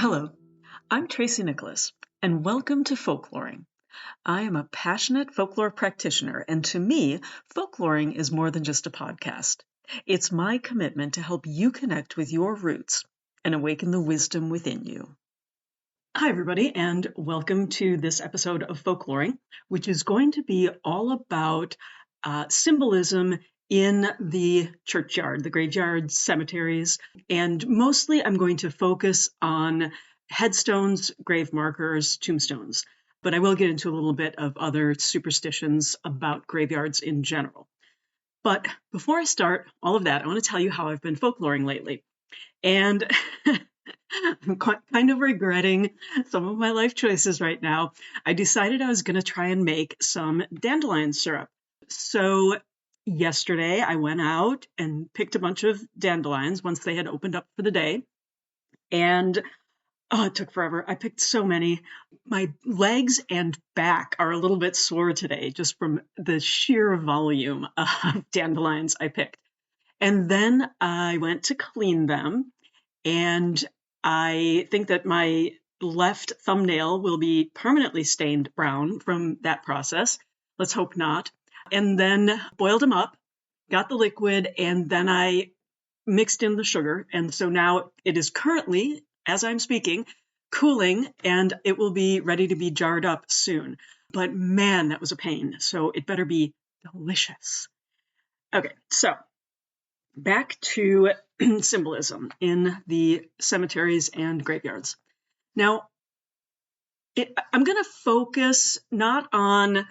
Hello, I'm Tracy Nicholas, and welcome to Folkloring. I am a passionate folklore practitioner, and to me, folkloring is more than just a podcast. It's my commitment to help you connect with your roots and awaken the wisdom within you. Hi, everybody, and welcome to this episode of Folkloring, which is going to be all about symbolism in the churchyard, the graveyard, cemeteries, and mostly I'm going to focus on headstones, grave markers, tombstones, but I will get into a little bit of other superstitions about graveyards in general. But before I start all of that, I want to tell you how I've been folkloring lately. And I'm kind of regretting some of my life choices right now. I decided I was going to try and make some dandelion syrup. So yesterday I went out and picked a bunch of dandelions once they had opened up for the day. And it took forever. I picked so many. My legs and back are a little bit sore today just from the sheer volume of dandelions I picked. And then I went to clean them. And I think that my left thumbnail will be permanently stained brown from that process. Let's hope not. And then boiled them up, got the liquid, and then I mixed in the sugar. And so now it is currently, as I'm speaking, cooling, and it will be ready to be jarred up soon. But man, that was a pain. So it better be delicious. Okay, so back to symbolism in the cemeteries and graveyards. Now, I'm going to focus not on,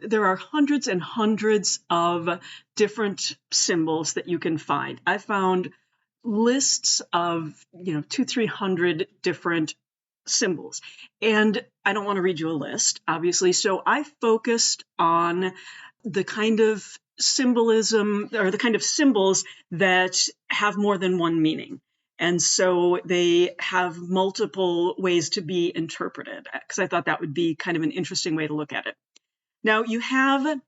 there are hundreds and hundreds of different symbols that you can find. I found lists of, 200-300 different symbols. And I don't want to read you a list, obviously. So I focused on the kind of symbolism or the kind of symbols that have more than one meaning. And so they have multiple ways to be interpreted, because I thought that would be kind of an interesting way to look at it. Now, you have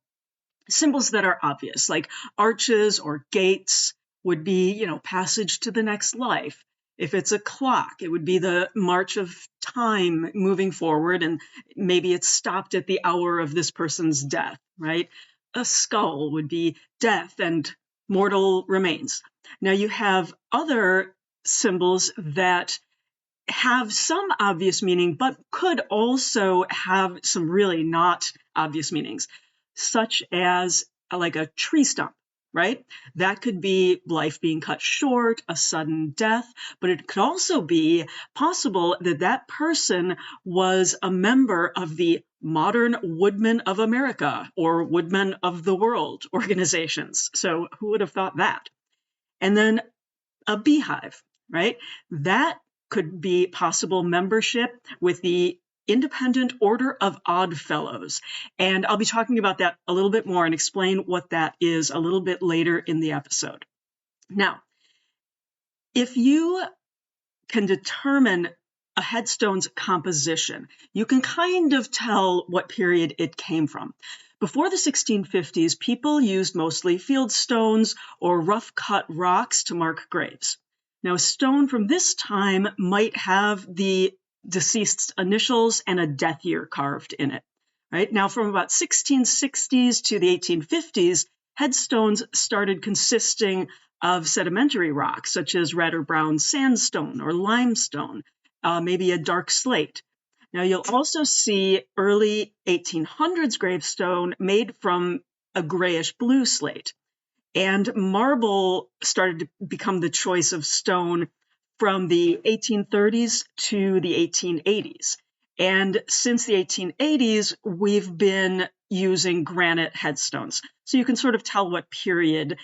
symbols that are obvious, like arches or gates would be, passage to the next life. If it's a clock, it would be the march of time moving forward, and maybe it's stopped at the hour of this person's death, right? A skull would be death and mortal remains. Now you have other symbols that have some obvious meaning, but could also have some really not obvious meanings, such as like a tree stump, right? That could be life being cut short, a sudden death, but it could also be possible that that person was a member of the Modern Woodmen of America or Woodmen of the World organizations. So who would have thought that? And then a beehive, right? That could be possible membership with the Independent Order of Odd Fellows. And I'll be talking about that a little bit more and explain what that is a little bit later in the episode. Now, if you can determine a headstone's composition, you can kind of tell what period it came from. Before the 1650s, people used mostly field stones or rough-cut rocks to mark graves. Now, a stone from this time might have the deceased's initials and a death year carved in it. Right? Now, from about 1660s to the 1850s, headstones started consisting of sedimentary rocks, such as red or brown sandstone or limestone, maybe a dark slate. Now, you'll also see early 1800s gravestone made from a grayish blue slate. And marble started to become the choice of stone from the 1830s to the 1880s. And since the 1880s, we've been using granite headstones. So you can sort of tell what period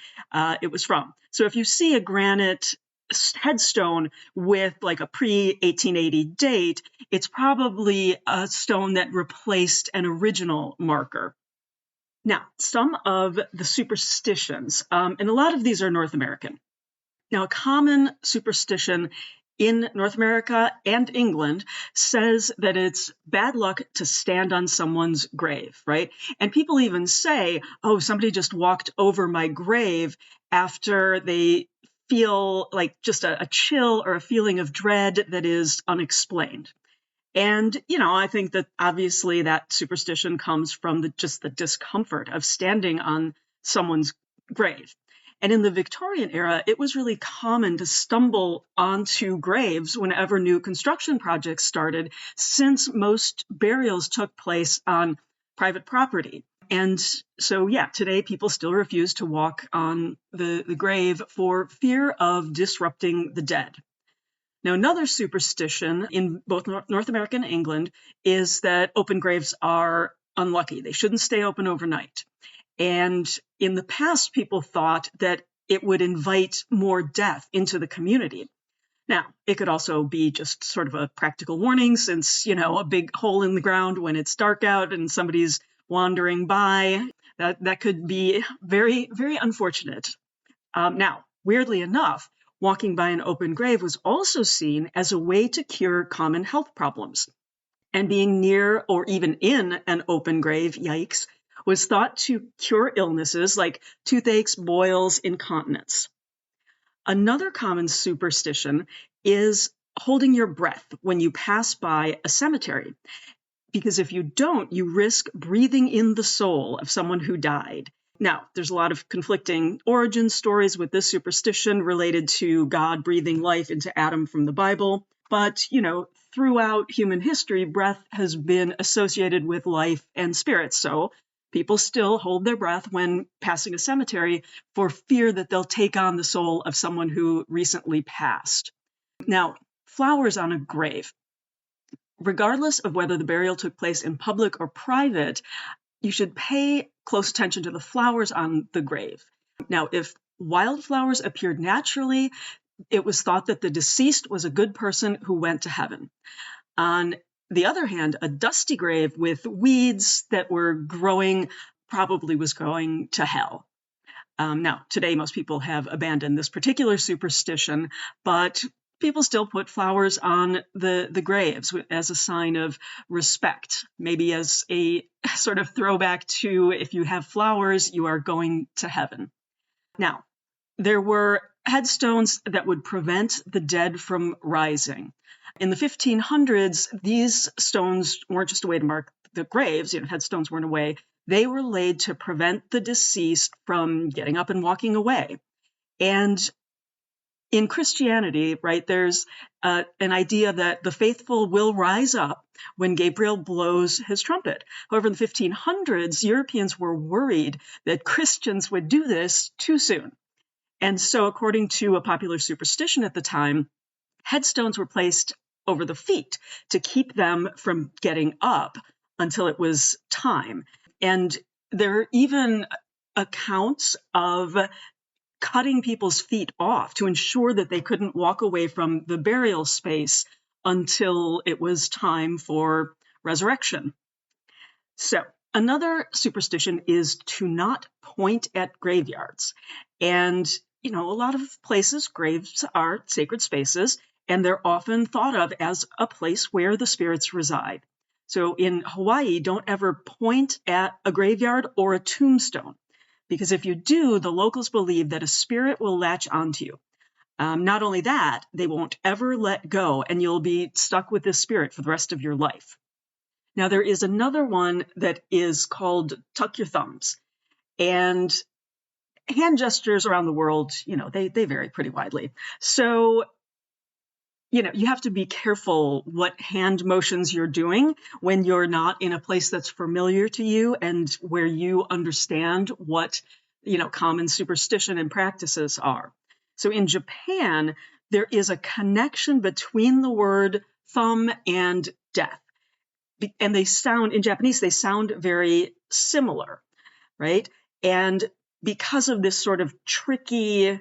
it was from. So if you see a granite headstone with like a pre-1880 date, it's probably a stone that replaced an original marker. Now, some of the superstitions, and a lot of these are North American. Now, a common superstition in North America and England says that it's bad luck to stand on someone's grave, right? And people even say, oh, somebody just walked over my grave after they feel like just a chill or a feeling of dread that is unexplained. And, I think that obviously that superstition comes from just the discomfort of standing on someone's grave. And in the Victorian era, it was really common to stumble onto graves whenever new construction projects started, since most burials took place on private property. And so, today people still refuse to walk on the grave for fear of disrupting the dead. Now, another superstition in both North America and England is that open graves are unlucky. They shouldn't stay open overnight. And in the past, people thought that it would invite more death into the community. Now, it could also be just sort of a practical warning, since, a big hole in the ground when it's dark out and somebody's wandering by, that could be very, very unfortunate. Now, weirdly enough, walking by an open grave was also seen as a way to cure common health problems. And being near or even in an open grave, yikes, was thought to cure illnesses like toothaches, boils, incontinence. Another common superstition is holding your breath when you pass by a cemetery, because if you don't, you risk breathing in the soul of someone who died. Now, there's a lot of conflicting origin stories with this superstition related to God breathing life into Adam from the Bible. But, throughout human history, breath has been associated with life and spirit. So people still hold their breath when passing a cemetery for fear that they'll take on the soul of someone who recently passed. Now, flowers on a grave. Regardless of whether the burial took place in public or private, you should pay close attention to the flowers on the grave. Now, if wildflowers appeared naturally, it was thought that the deceased was a good person who went to heaven. On the other hand, a dusty grave with weeds that were growing probably was going to hell. Now, today, most people have abandoned this particular superstition, but people still put flowers on the graves as a sign of respect, maybe as a sort of throwback to, if you have flowers, you are going to heaven. Now, there were headstones that would prevent the dead from rising. In the 1500s, these stones weren't just a way to mark the graves, headstones weren't a way. They were laid to prevent the deceased from getting up and walking away. And in Christianity, right, there's an idea that the faithful will rise up when Gabriel blows his trumpet. However, in the 1500s, Europeans were worried that Christians would do this too soon. And so, according to a popular superstition at the time, headstones were placed over the feet to keep them from getting up until it was time. And there are even accounts of cutting people's feet off to ensure that they couldn't walk away from the burial space until it was time for resurrection. So, another superstition is to not point at graveyards. And, a lot of places, graves are sacred spaces, and they're often thought of as a place where the spirits reside. So in Hawaii, don't ever point at a graveyard or a tombstone, because if you do, the locals believe that a spirit will latch onto you. Not only that, they won't ever let go, and you'll be stuck with this spirit for the rest of your life. Now, there is another one that is called tuck your thumbs. And hand gestures around the world, they vary pretty widely. So, you have to be careful what hand motions you're doing when you're not in a place that's familiar to you and where you understand what, common superstition and practices are. So in Japan, there is a connection between the word thumb and death. And in Japanese, they sound very similar, right? And because of this sort of tricky,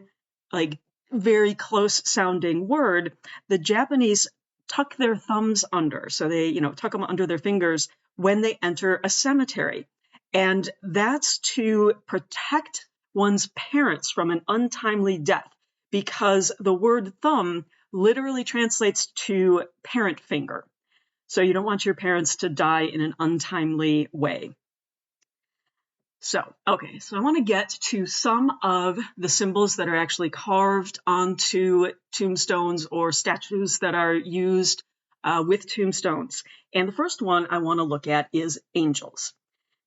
very close sounding word, the Japanese tuck their thumbs under. So they, tuck them under their fingers when they enter a cemetery. And that's to protect one's parents from an untimely death, because the word thumb literally translates to parent finger. So you don't want your parents to die in an untimely way. So I want to get to some of the symbols that are actually carved onto tombstones or statues that are used with tombstones. And the first one I want to look at is angels.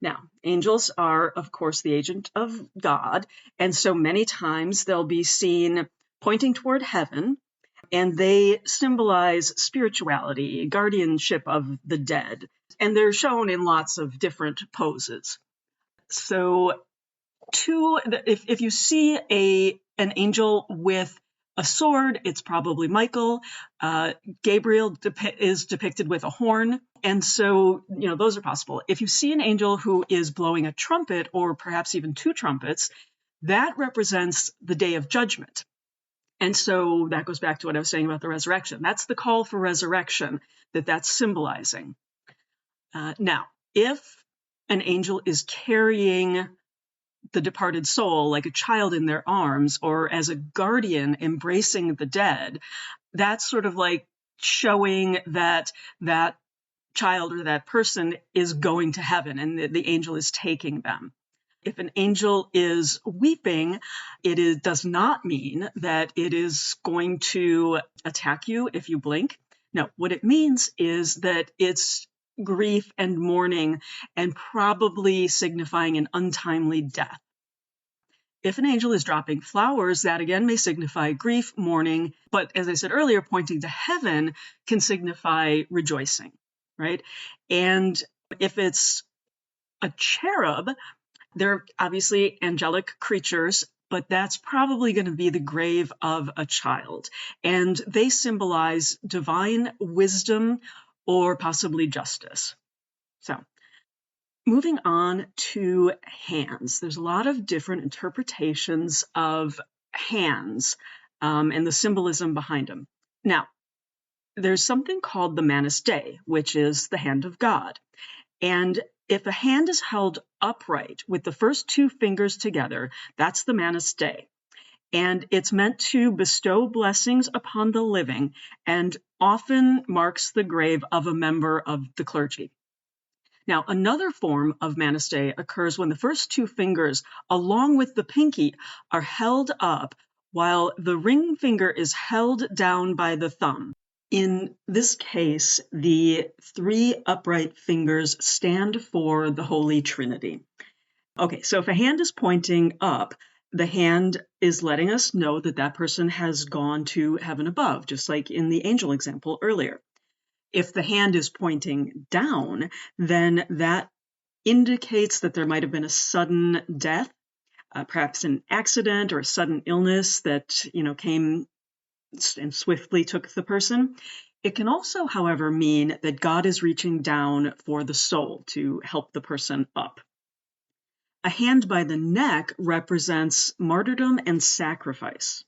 Now, angels are, of course, the agent of God, and so many times they'll be seen pointing toward heaven, and they symbolize spirituality, guardianship of the dead, and they're shown in lots of different poses. So if you see an angel with a sword, it's probably Michael. Gabriel is depicted with a horn. And so, those are possible. If you see an angel who is blowing a trumpet, or perhaps even two trumpets, that represents the day of judgment. And so that goes back to what I was saying about the resurrection. That's the call for resurrection that's symbolizing. Now, if an angel is carrying the departed soul like a child in their arms, or as a guardian embracing the dead, that's sort of like showing that that child or that person is going to heaven, and the angel is taking them. If an angel is weeping, does not mean that it is going to attack you if you blink. No, what it means is that it's grief and mourning, and probably signifying an untimely death. If an angel is dropping flowers, that again may signify grief, mourning, but as I said earlier, pointing to heaven can signify rejoicing, right? And if it's a cherub, they're obviously angelic creatures, but that's probably going to be the grave of a child. And they symbolize divine wisdom or possibly justice. So, moving on to hands. There's a lot of different interpretations of hands and the symbolism behind them. Now, there's something called the Manus Dei, which is the hand of God. And if a hand is held upright with the first two fingers together, that's the Manus Dei. And it's meant to bestow blessings upon the living, and often marks the grave of a member of the clergy. Now, another form of Manus Dei occurs when the first two fingers, along with the pinky, are held up while the ring finger is held down by the thumb. In this case, the three upright fingers stand for the Holy Trinity. Okay, so if a hand is pointing up, the hand is letting us know that that person has gone to heaven above, just like in the angel example earlier. If the hand is pointing down, then that indicates that there might have been a sudden death, perhaps an accident or a sudden illness that, came and swiftly took the person. It can also, however, mean that God is reaching down for the soul to help the person up. A hand by the neck represents martyrdom and sacrifice.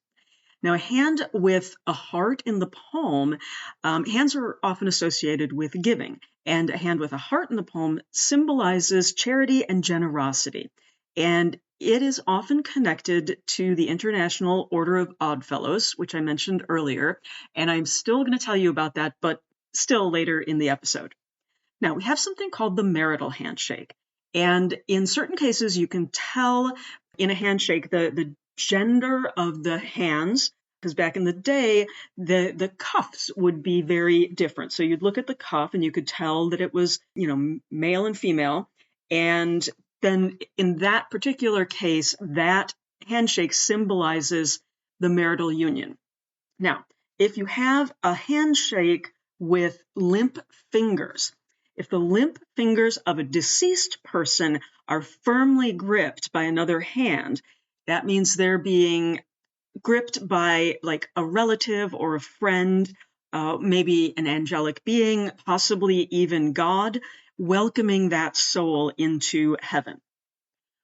Now, a hand with a heart in the palm, hands are often associated with giving, and a hand with a heart in the palm symbolizes charity and generosity. And it is often connected to the International Order of Oddfellows, which I mentioned earlier, and I'm still going to tell you about that, but still later in the episode. Now, we have something called the marital handshake, and in certain cases, you can tell in a handshake the gender of the hands, because back in the day, the cuffs would be very different. So you'd look at the cuff and you could tell that it was, male and female. And then in that particular case, that handshake symbolizes the marital union. Now, if you have a handshake with limp fingers, if the limp fingers of a deceased person are firmly gripped by another hand, that means they're being gripped by like a relative or a friend, maybe an angelic being, possibly even God, welcoming that soul into heaven.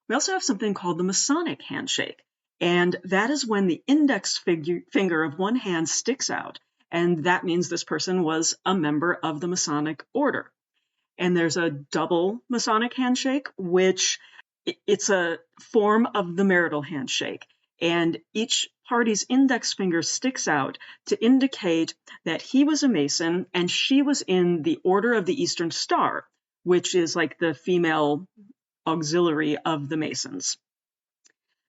We also have something called the Masonic handshake, and that is when the index finger of one hand sticks out, and that means this person was a member of the Masonic order. And there's a double Masonic handshake, which it's a form of the marital handshake. And each party's index finger sticks out to indicate that he was a Mason and she was in the Order of the Eastern Star, which is like the female auxiliary of the Masons.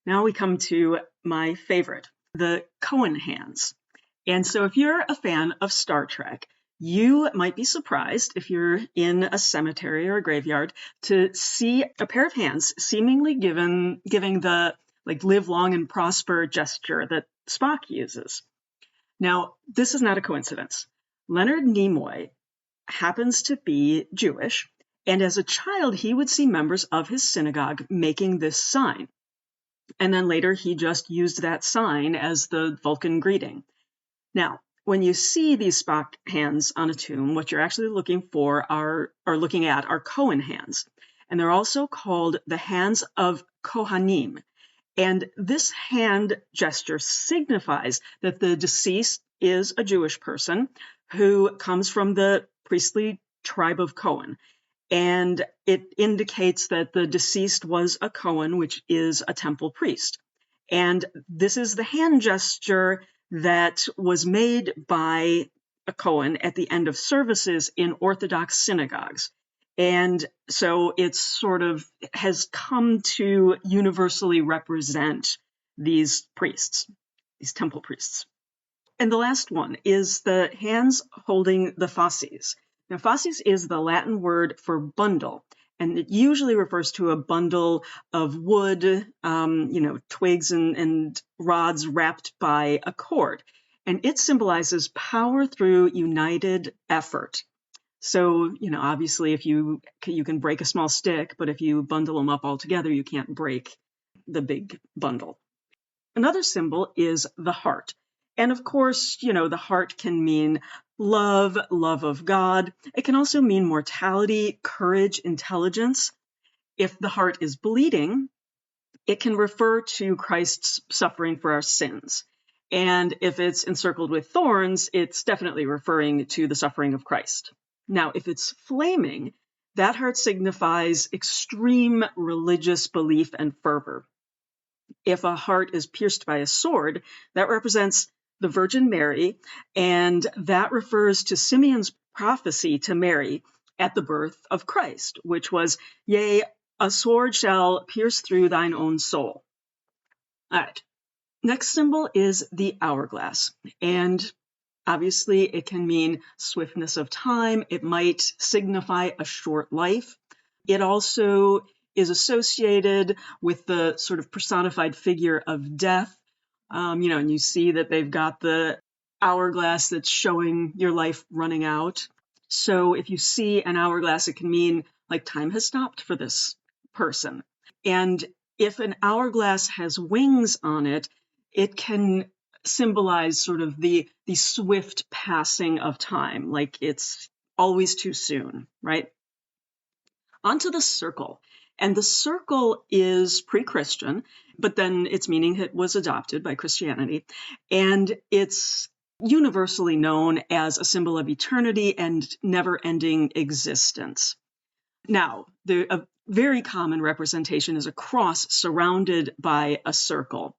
Now we come to my favorite, the Cohen hands. And so if you're a fan of Star Trek, you might be surprised if you're in a cemetery or a graveyard to see a pair of hands seemingly giving the live long and prosper gesture that Spock uses. Now, this is not a coincidence. Leonard Nimoy happens to be Jewish, and as a child, he would see members of his synagogue making this sign. And then later, he just used that sign as the Vulcan greeting. Now, when you see these Spock hands on a tomb, what you're actually looking at are Cohen hands. And they're also called the hands of Kohanim. And this hand gesture signifies that the deceased is a Jewish person who comes from the priestly tribe of Cohen. And it indicates that the deceased was a Cohen, which is a temple priest. And this is the hand gesture that was made by a Cohen at the end of services in Orthodox synagogues. And so it sort of has come to universally represent these priests, these temple priests. And the last one is the hands holding the fasces. Now, fasces is the Latin word for bundle, and it usually refers to a bundle of wood, twigs and rods wrapped by a cord. And it symbolizes power through united effort. So, obviously, if you can break a small stick, but if you bundle them up all together, you can't break the big bundle. Another symbol is the heart. And of course, the heart can mean love of God. It can also mean mortality, courage, intelligence. If the heart is bleeding, it can refer to Christ's suffering for our sins. And if it's encircled with thorns, it's definitely referring to the suffering of Christ. Now, if it's flaming, that heart signifies extreme religious belief and fervor. If a heart is pierced by a sword, that represents the Virgin Mary, and that refers to Simeon's prophecy to Mary at the birth of Christ, which was, "Yea, a sword shall pierce through thine own soul." All right. Next symbol is the hourglass, and obviously it can mean swiftness of time. It might signify a short life. It also is associated with the sort of personified figure of death. And you see that they've got the hourglass that's showing your life running out. So if you see an hourglass, it can mean like time has stopped for this person. And if an hourglass has wings on it, it can symbolize sort of the swift passing of time, like it's always too soon, right? Onto the circle. And the circle is pre-Christian, but then its meaning was adopted by Christianity. And it's universally known as a symbol of eternity and never-ending existence. Now, a very common representation is a cross surrounded by a circle.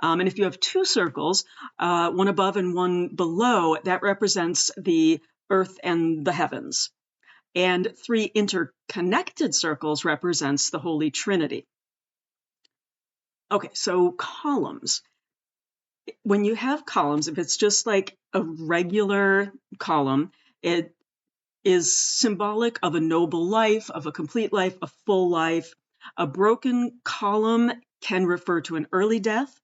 And if you have two circles, one above and one below, that represents the earth and the heavens. And three interconnected circles represents the Holy Trinity. Okay, so columns. When you have columns, if it's just like a regular column, it is symbolic of a noble life, of a complete life, a full life. A broken column can refer to an early death.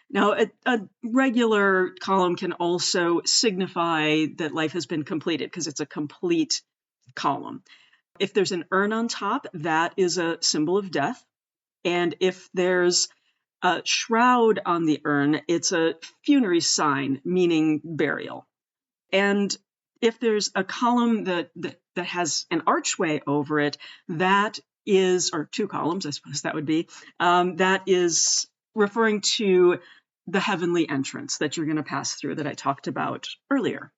Now, a regular column can also signify that life has been completed because it's a complete column. If there's an urn on top, that is a symbol of death. And if there's a shroud on the urn, it's a funerary sign, meaning burial. And if there's a column that has an archway over it, that is, or two columns, I suppose that would be, that is referring to the heavenly entrance that you're going to pass through that I talked about earlier.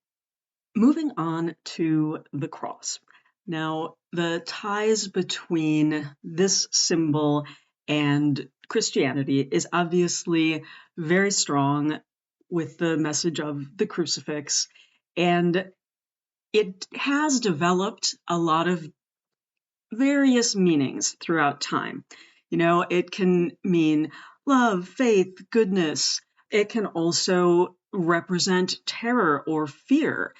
Moving on to the cross. Now, the ties between this symbol and Christianity is obviously very strong with the message of the crucifix, and it has developed a lot of various meanings throughout time. It can mean love, faith, goodness. It can also represent terror or fear,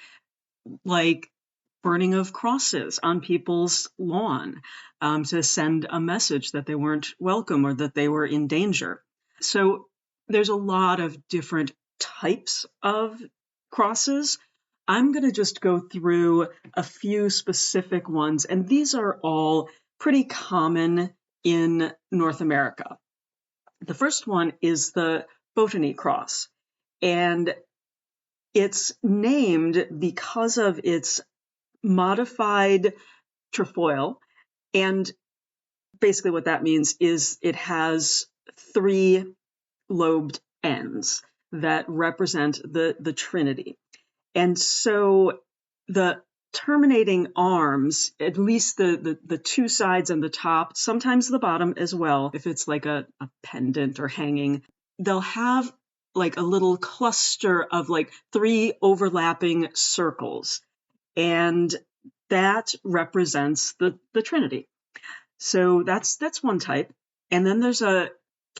like burning of crosses on people's lawn, to send a message that they weren't welcome or that they were in danger. So there's a lot of different types of crosses. I'm going to just go through a few specific ones, and these are all pretty common in North America. The first one is the Botany cross, and it's named because of its modified trefoil, and basically what that means is it has 3 lobed ends that represent the Trinity. And so the terminating arms, at least the 2 sides and the top, sometimes the bottom as well, if it's like a pendant or hanging, they'll have like a little cluster of like 3 overlapping circles. And that represents the Trinity. So that's one type. And then there's a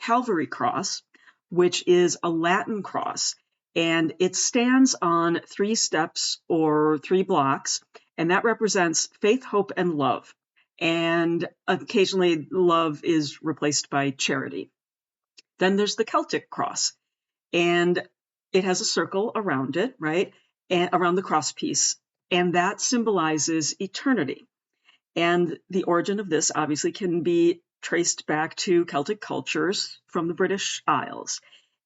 Calvary cross, which is a Latin cross, and it stands on 3 steps or 3 blocks, and that represents faith, hope, and love. And occasionally love is replaced by charity. Then there's the Celtic cross, and it has a circle around it, right? And around the cross piece, and that symbolizes eternity. And the origin of this obviously can be traced back to Celtic cultures from the British Isles.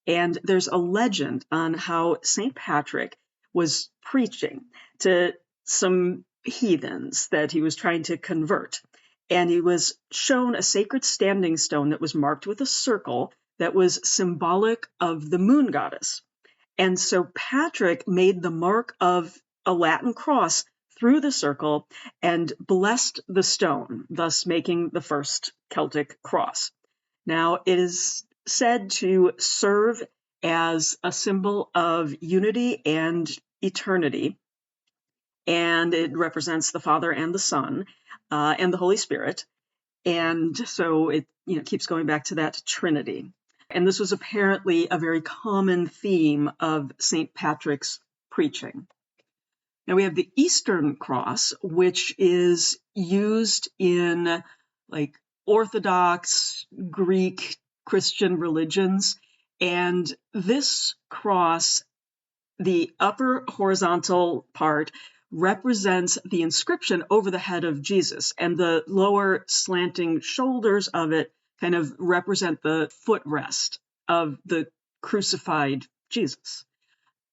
And there's a legend on how St. Patrick was preaching to some heathens that he was trying to convert. And he was shown a sacred standing stone that was marked with a circle that was symbolic of the moon goddess. And so Patrick made the mark of a Latin cross through the circle and blessed the stone, thus making the first Celtic cross. Now, it is said to serve as a symbol of unity and eternity, and it represents the Father and the Son and the Holy Spirit. And so it keeps going back to that Trinity. And this was apparently a very common theme of St. Patrick's preaching. Now we have the Eastern Cross, which is used in like Orthodox Greek Christian religions. And this cross, the upper horizontal part, represents the inscription over the head of Jesus, and the lower slanting shoulders of it kind of represent the footrest of the crucified Jesus.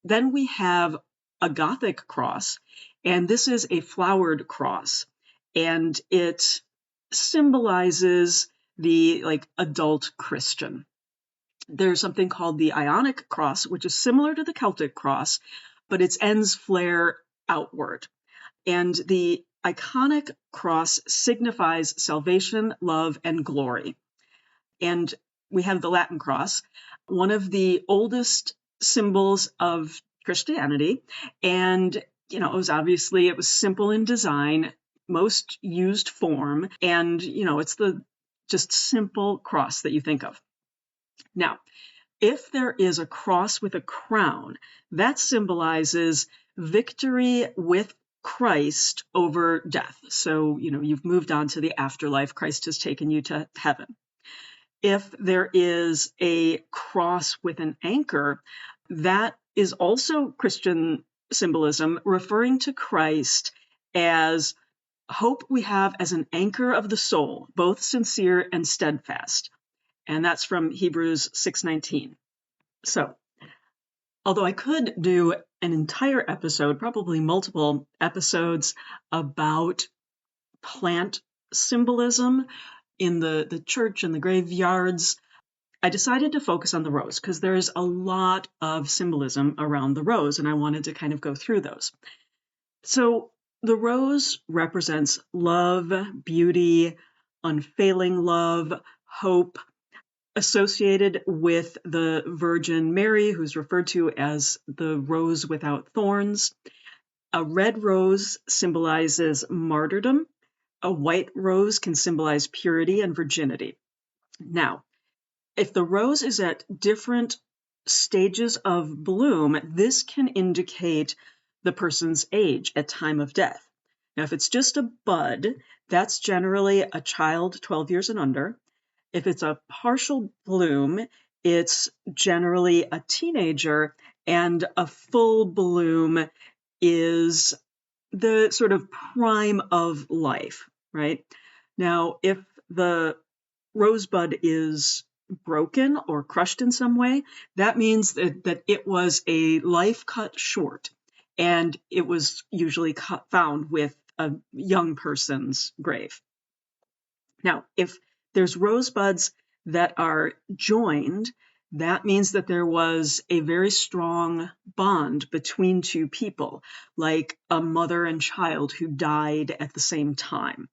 Then we have a Gothic cross, and this is a flowered cross, and it symbolizes the adult Christian. There's something called the Ionic cross, which is similar to the Celtic cross, but its ends flare outward. And the iconic cross signifies salvation, love, and glory. And we have the Latin cross, one of the oldest symbols of Christianity. And, it was simple in design, most used form, and, it's the just simple cross that you think of. Now, if there is a cross with a crown, that symbolizes victory with Christ over death. So, you've moved on to the afterlife. Christ has taken you to heaven. If there is a cross with an anchor, that is also Christian symbolism, referring to Christ as hope we have as an anchor of the soul, both sincere and steadfast. And that's from Hebrews 6:19. So, although I could do an entire episode, probably multiple episodes, about plant symbolism in the church and the graveyards, I decided to focus on the rose because there's a lot of symbolism around the rose, and I wanted to kind of go through those. So the rose represents love, beauty, unfailing love, hope, associated with the Virgin Mary, who's referred to as the rose without thorns. A red rose symbolizes martyrdom, A white rose can symbolize purity and virginity. Now, if the rose is at different stages of bloom, this can indicate the person's age at time of death. Now, if it's just a bud, that's generally a child 12 years and under. If it's a partial bloom, it's generally a teenager, and a full bloom is the sort of prime of life, right? Now, if the rosebud is broken or crushed in some way, that means that it was a life cut short, and it was usually found with a young person's grave. Now, if there's rosebuds that are joined, that means that there was a very strong bond between two people, like a mother and child who died at the same time.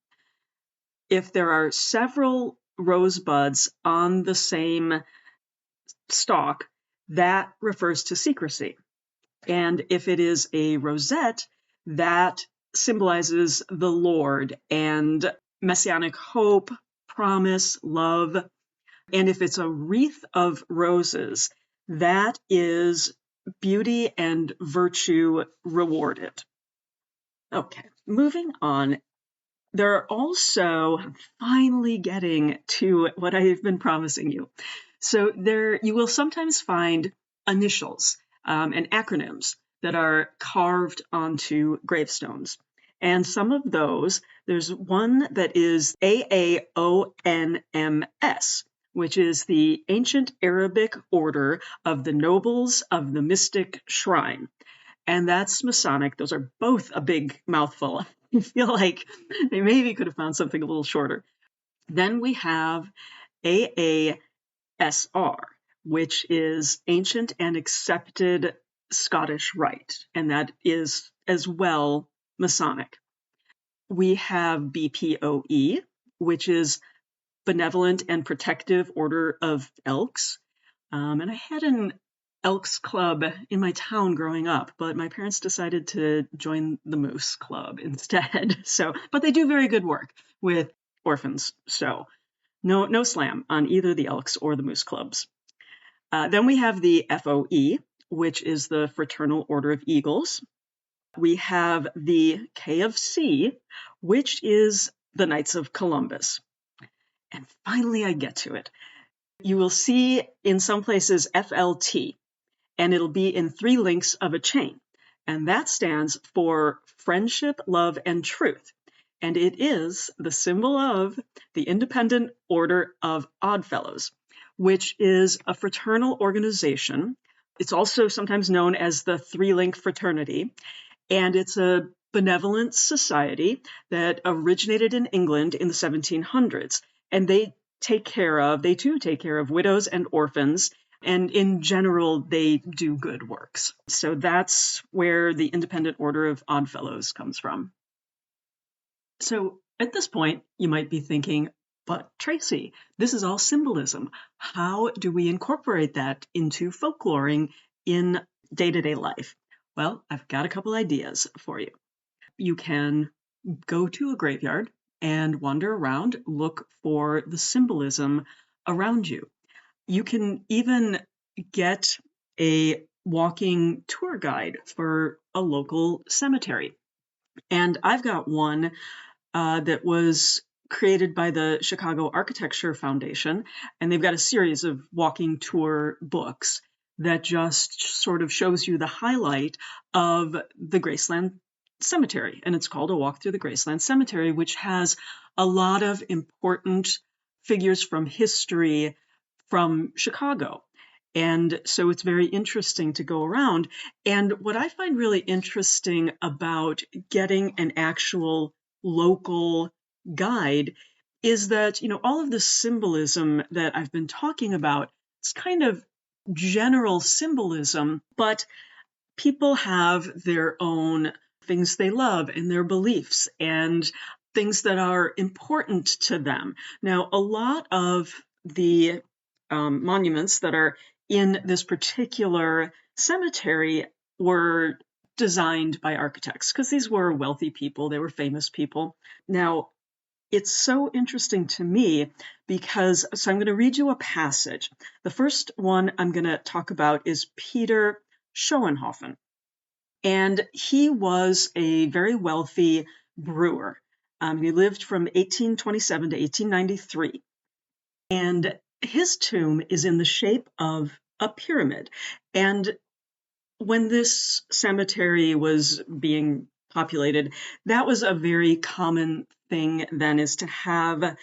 If there are several rosebuds on the same stalk, that refers to secrecy. And if it is a rosette, that symbolizes the Lord and messianic hope, promise, love. And if it's a wreath of roses, that is beauty and virtue rewarded. Okay, moving on. There are also, finally getting to what I've been promising you. So there, you will sometimes find initials and acronyms that are carved onto gravestones. And some of those, there's one that is AAONMS, which is the Ancient Arabic Order of the Nobles of the Mystic Shrine. And that's Masonic. Those are both a big mouthful. I feel like they maybe could have found something a little shorter. Then we have AASR, which is Ancient and Accepted Scottish Rite, and that is as well Masonic. We have BPOE, which is Benevolent and Protective Order of Elks. And I had an Elks Club in my town growing up, but my parents decided to join the Moose Club instead. But they do very good work with orphans, so no slam on either the Elks or the Moose Clubs. Then we have the FOE, which is the Fraternal Order of Eagles. We have the K of C, which is the Knights of Columbus. And finally, I get to it. You will see in some places FLT, and it'll be in 3 links of a chain. And that stands for friendship, love, and truth. And it is the symbol of the Independent Order of Oddfellows, which is a fraternal organization. It's also sometimes known as the 3-link fraternity. And it's a benevolent society that originated in England in the 1700s. And they too take care of widows and orphans. And in general, they do good works. So that's where the Independent Order of Oddfellows comes from. So at this point, you might be thinking, but Tracy, this is all symbolism. How do we incorporate that into folkloring in day-to-day life? Well, I've got a couple ideas for you. You can go to a graveyard and wander around, look for the symbolism around you. You can even get a walking tour guide for a local cemetery. And I've got one that was created by the Chicago Architecture Foundation, and they've got a series of walking tour books that just sort of shows you the highlight of the Graceland Cemetery. And it's called A Walk Through the Graceland Cemetery, which has a lot of important figures from history from Chicago. And so it's very interesting to go around. And what I find really interesting about getting an actual local guide is that, all of the symbolism that I've been talking about, it's kind of general symbolism, but people have their own things they love and their beliefs and things that are important to them. Now, a lot of the monuments that are in this particular cemetery were designed by architects because these were wealthy people, they were famous people. Now, it's so interesting to me because, so I'm going to read you a passage. The first one I'm going to talk about is Peter Schoenhofen. And he was a very wealthy brewer. He lived from 1827 to 1893. And his tomb is in the shape of a pyramid. And when this cemetery was being populated, that was a very common thing then, is to have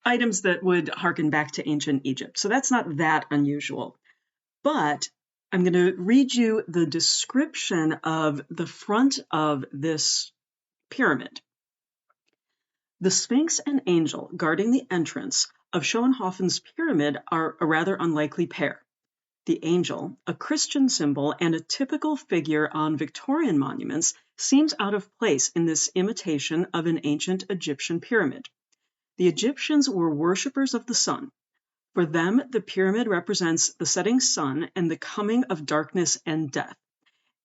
items that would harken back to ancient Egypt. So that's not that unusual. But I'm going to read you the description of the front of this pyramid. The Sphinx and angel guarding the entrance of Schoenhofen's pyramid are a rather unlikely pair. The angel, a Christian symbol and a typical figure on Victorian monuments, seems out of place in this imitation of an ancient Egyptian pyramid. The Egyptians were worshippers of the sun. For them, the pyramid represents the setting sun and the coming of darkness and death.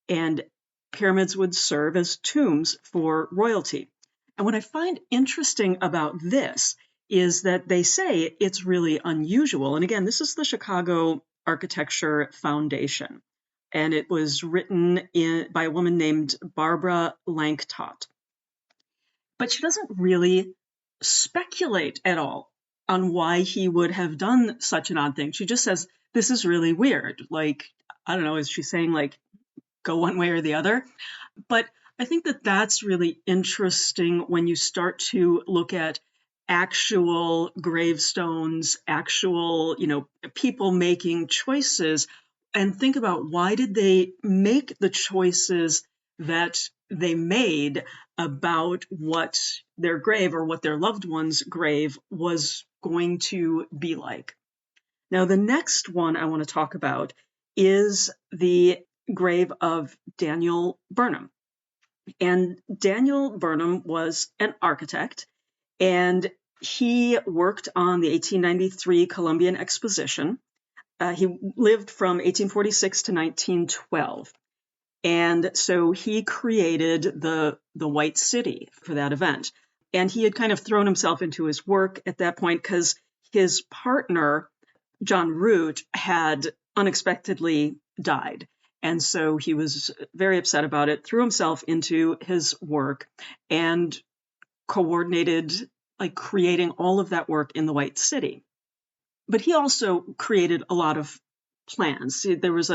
And pyramids would serve as tombs for royalty. And what I find interesting about this is that they say it's really unusual. And again, this is the Chicago Architecture Foundation. And it was written by a woman named Barbara Lanktot. But she doesn't really speculate at all on why he would have done such an odd thing. She just says, this is really weird. Like, I don't know, is she saying like, go one way or the other? But I think that that's really interesting when you start to look at actual gravestones, actual, people making choices, and think about why did they make the choices that they made about what their grave or what their loved one's grave was going to be like. Now, the next one I want to talk about is the grave of Daniel Burnham. And Daniel Burnham was an architect, and he worked on the 1893 Columbian Exposition. He lived from 1846 to 1912. And so he created the White City for that event. And he had kind of thrown himself into his work at that point because his partner, John Root, had unexpectedly died. And so he was very upset about it, threw himself into his work, and coordinated like creating all of that work in the White City. But he also created a lot of plans. There was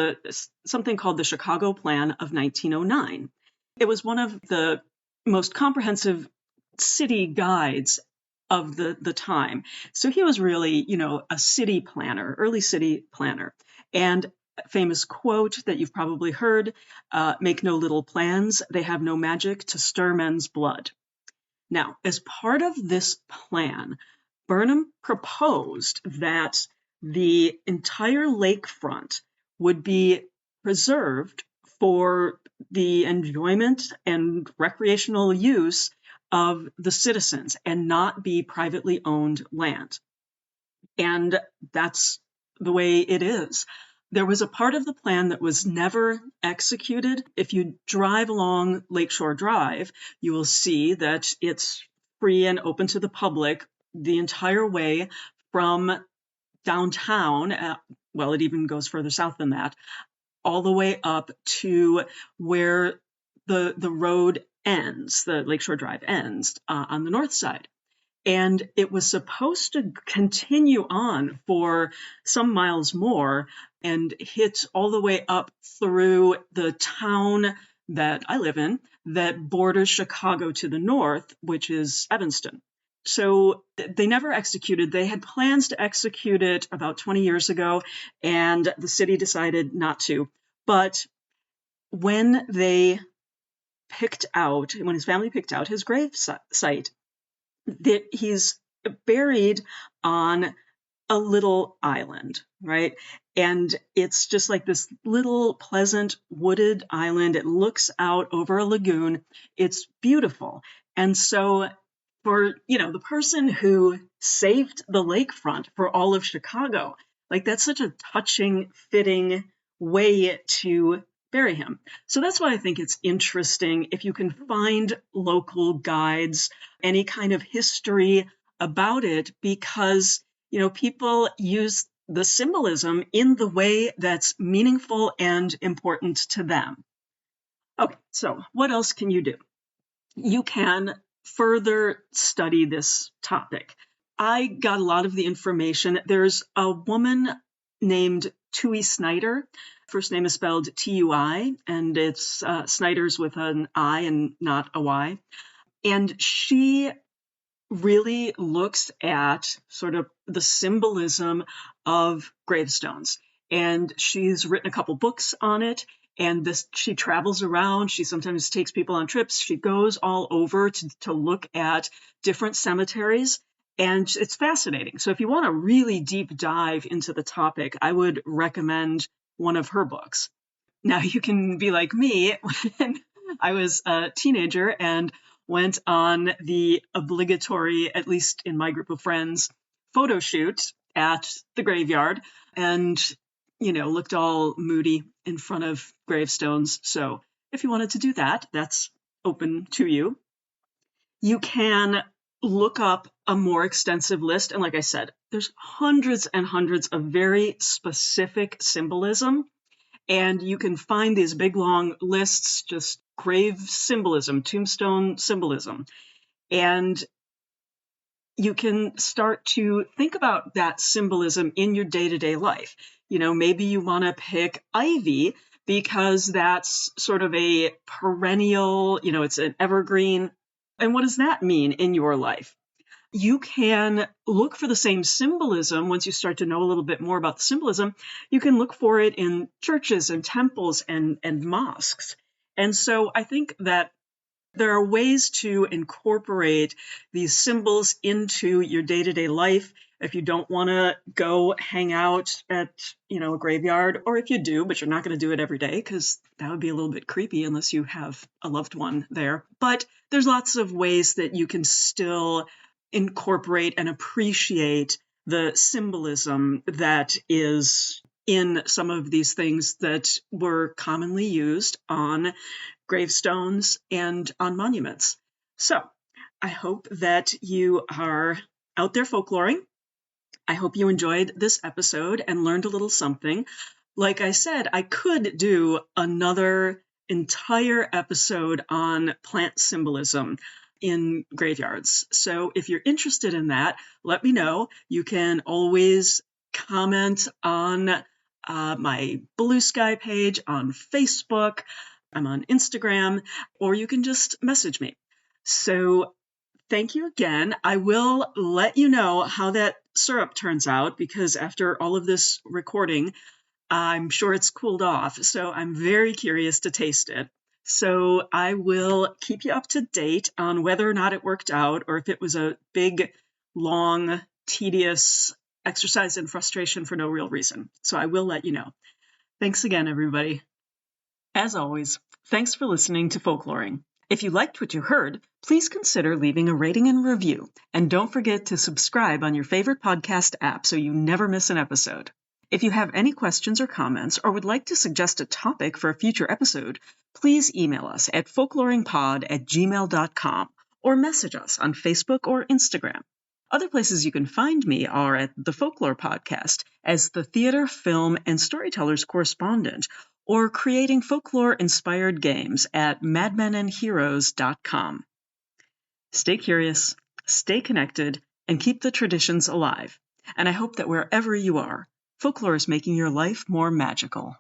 something called the Chicago Plan of 1909. It was one of the most comprehensive city guides of the time. So he was really, a city planner, early city planner. And a famous quote that you've probably heard, make no little plans, they have no magic to stir men's blood. Now, as part of this plan, Burnham proposed that the entire lakefront would be preserved for the enjoyment and recreational use of the citizens and not be privately owned land. And that's the way it is. There was a part of the plan that was never executed. If you drive along Lakeshore Drive, you will see that it's free and open to the public the entire way from downtown. It even goes further south than that, all the way up to where the road ends, the Lakeshore Drive ends on the north side. And it was supposed to continue on for some miles more and hit all the way up through the town that I live in that borders Chicago to the north, which is Evanston. So they never executed. They had plans to execute it about 20 years ago, and the city decided not to. But when his family picked out his grave site, that he's buried on a little island, right? And it's just like this little pleasant wooded island. It looks out over a lagoon. It's beautiful. And so for, the person who saved the lakefront for all of Chicago, like that's such a touching, fitting way to bury him. So that's why I think it's interesting if you can find local guides, any kind of history about it, because, people use the symbolism in the way that's meaningful and important to them. Okay, so what else can you do? You can further study this topic. I got a lot of the information. There's a woman named Tui Snyder. First name is spelled Tui, and it's Snyder's with an I and not a Y. And she really looks at sort of the symbolism of gravestones. And she's written a couple books on it. And she travels around. She sometimes takes people on trips. She goes all over to look at different cemeteries. And it's fascinating. So if you want a really deep dive into the topic, I would recommend one of her books. Now, you can be like me when I was a teenager and went on the obligatory, at least in my group of friends, photo shoot at the graveyard and, looked all moody in front of gravestones. So if you wanted to do that, that's open to you. You can look up a more extensive list. And like I said, there's hundreds and hundreds of very specific symbolism. And you can find these big, long lists, just grave symbolism, tombstone symbolism. And you can start to think about that symbolism in your day-to-day life. Maybe you want to pick ivy because that's sort of a perennial, it's an evergreen. And what does that mean in your life? You can look for the same symbolism once you start to know a little bit more about the symbolism. You can look for it in churches and temples and mosques. And so I think that there are ways to incorporate these symbols into your day-to-day life. If you don't want to go hang out at, a graveyard, or if you do, but you're not going to do it every day because that would be a little bit creepy unless you have a loved one there. But there's lots of ways that you can still incorporate and appreciate the symbolism that is in some of these things that were commonly used on gravestones and on monuments. So I hope that you are out there folkloring. I hope you enjoyed this episode and learned a little something. Like I said, I could do another entire episode on plant symbolism in graveyards. So if you're interested in that, let me know. You can always comment on my Blue Sky page on Facebook. I'm on Instagram, or you can just message me. So thank you again. I will let you know how that syrup turns out, because after all of this recording, I'm sure it's cooled off. So I'm very curious to taste it. So I will keep you up to date on whether or not it worked out, or if it was a big, long, tedious exercise in frustration for no real reason. So I will let you know. Thanks again, everybody. As always, thanks for listening to Folkloring. If you liked what you heard, please consider leaving a rating and review. And don't forget to subscribe on your favorite podcast app so you never miss an episode. If you have any questions or comments, or would like to suggest a topic for a future episode, please email us at folkloringpod@gmail.com or message us on Facebook or Instagram. Other places you can find me are at the Folklore Podcast as the theater, film, and storytellers correspondent, or creating folklore-inspired games at madmenandheroes.com. Stay curious, stay connected, and keep the traditions alive. And I hope that wherever you are, folklore is making your life more magical.